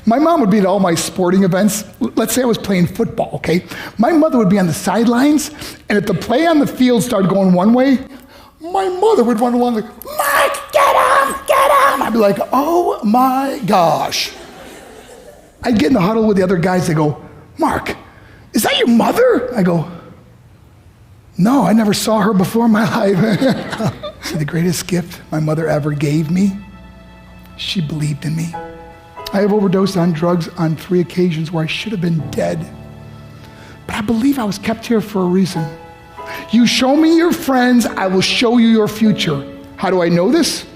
My mom would be at all my sporting events. Let's say I was playing football, okay? My mother would be on the sidelines, and if the play on the field started going one way, my mother would run along like, Mark, get him, get him. I'd be like, oh my gosh. I'd get in the huddle with the other guys. They go, Mark, is that your mother? I go, no, I never saw her before in my life. See, the greatest gift my mother ever gave me, she believed in me. I have overdosed on drugs on 3 occasions where I should have been dead. But I believe I was kept here for a reason. You show me your friends, I will show you your future. How do I know this?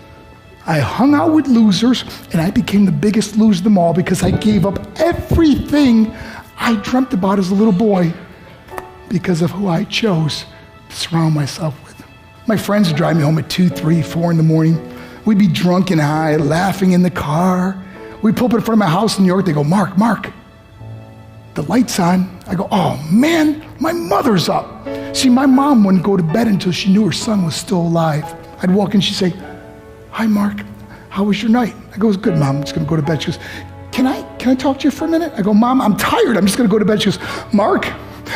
I hung out with losers, and I became the biggest loser of them all because I gave up everything I dreamt about as a little boy because of who I chose to surround myself with. My friends would drive me home at 2, 3, 4 in the morning. We'd be drunk and high, laughing in the car. We'd pull up in front of my house in New York. They go, Mark, the light's on. I go, oh man, my mother's up. See, my mom wouldn't go to bed until she knew her son was still alive. I'd walk in, she'd say, hi, Mark, how was your night? I go, it's good, Mom, I'm just gonna go to bed. She goes, can I talk to you for a minute? I go, Mom, I'm tired, I'm just gonna go to bed. She goes, Mark,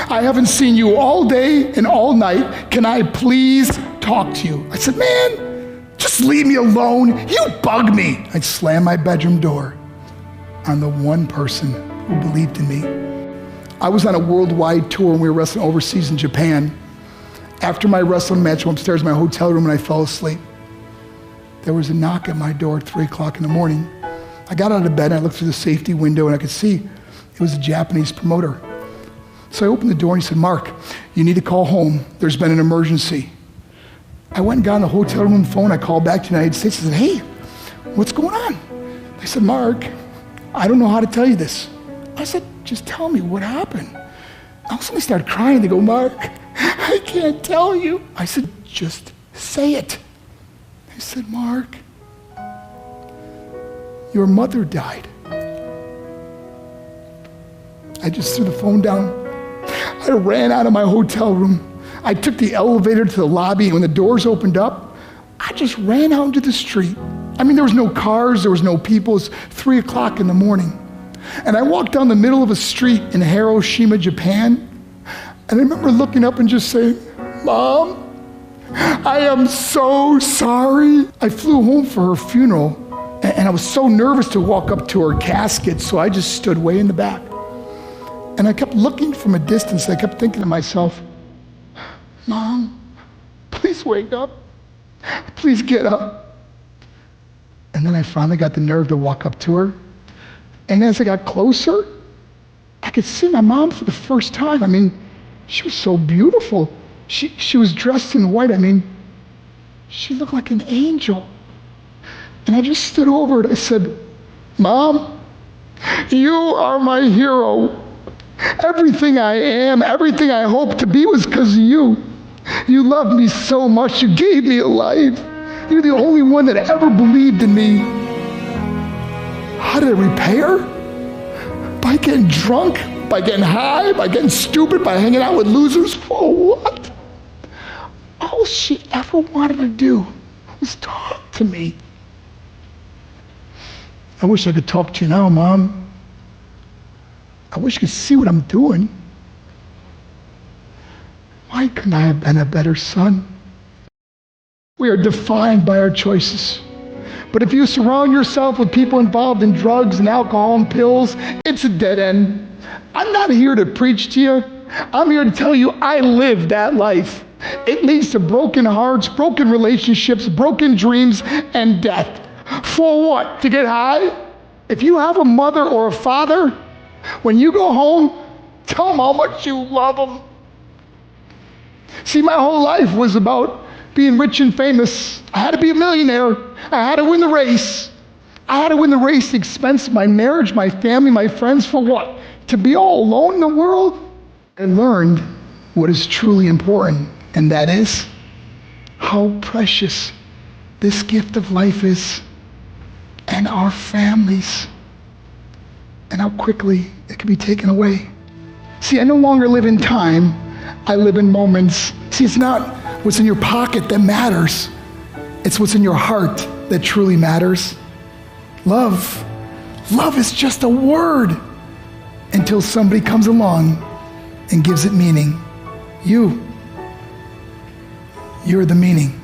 I haven't seen you all day and all night. Can I please talk to you? I said, man, just leave me alone. You bug me. I'd slam my bedroom door on the one person who believed in me. I was on a worldwide tour and we were wrestling overseas in Japan. After my wrestling match, I went upstairs in my hotel room and I fell asleep. There was a knock at my door at 3 o'clock in the morning. I got out of bed and I looked through the safety window and I could see it was a Japanese promoter. So I opened the door and he said, Mark, you need to call home. There's been an emergency. I went and got on the hotel room phone. I called back to the United States. I said, hey, what's going on? They said, Mark, I don't know how to tell you this. I said, just tell me what happened. All of a sudden they started crying. They go, Mark, I can't tell you. I said, just say it. They said, Mark, your mother died. I just threw the phone down. I ran out of my hotel room. I took the elevator to the lobby, and when the doors opened up, I just ran out into the street. I mean, there was no cars, there was no people. It was 3 o'clock in the morning. And I walked down the middle of a street in Hiroshima, Japan, and I remember looking up and just saying, Mom, I am so sorry. I flew home for her funeral, and I was so nervous to walk up to her casket, so I just stood way in the back. And I kept looking from a distance. I kept thinking to myself, Mom, please wake up. Please get up. And then I finally got the nerve to walk up to her. And as I got closer, I could see my mom for the first time. I mean, she was so beautiful. She was dressed in white. I mean, she looked like an angel. And I just stood over it. I said, Mom, you are my hero. Everything I am, everything I hope to be was because of you. You loved me so much. You gave me a life. You're the only one that ever believed in me. How did I repay her? By getting drunk, by getting high, by getting stupid, by hanging out with losers? For what? All she ever wanted to do was talk to me. I wish I could talk to you now, Mom. I wish you could see what I'm doing. Why couldn't I have been a better son? We are defined by our choices. But if you surround yourself with people involved in drugs and alcohol and pills, it's a dead end. I'm not here to preach to you. I'm here to tell you I lived that life. It leads to broken hearts, broken relationships, broken dreams, and death. For what? To get high? If you have a mother or a father, when you go home, tell them how much you love them. See, my whole life was about being rich and famous. I had to be a millionaire. I had to win the race. I had to win the race at the expense of my marriage, my family, my friends. For what? To be all alone in the world? I learned what is truly important, and that is how precious this gift of life is, and our families, and how quickly it can be taken away. See, I no longer live in time, I live in moments. See, it's not what's in your pocket that matters, it's what's in your heart that truly matters. Love Love is just a word until somebody comes along and gives it meaning. You're the meaning.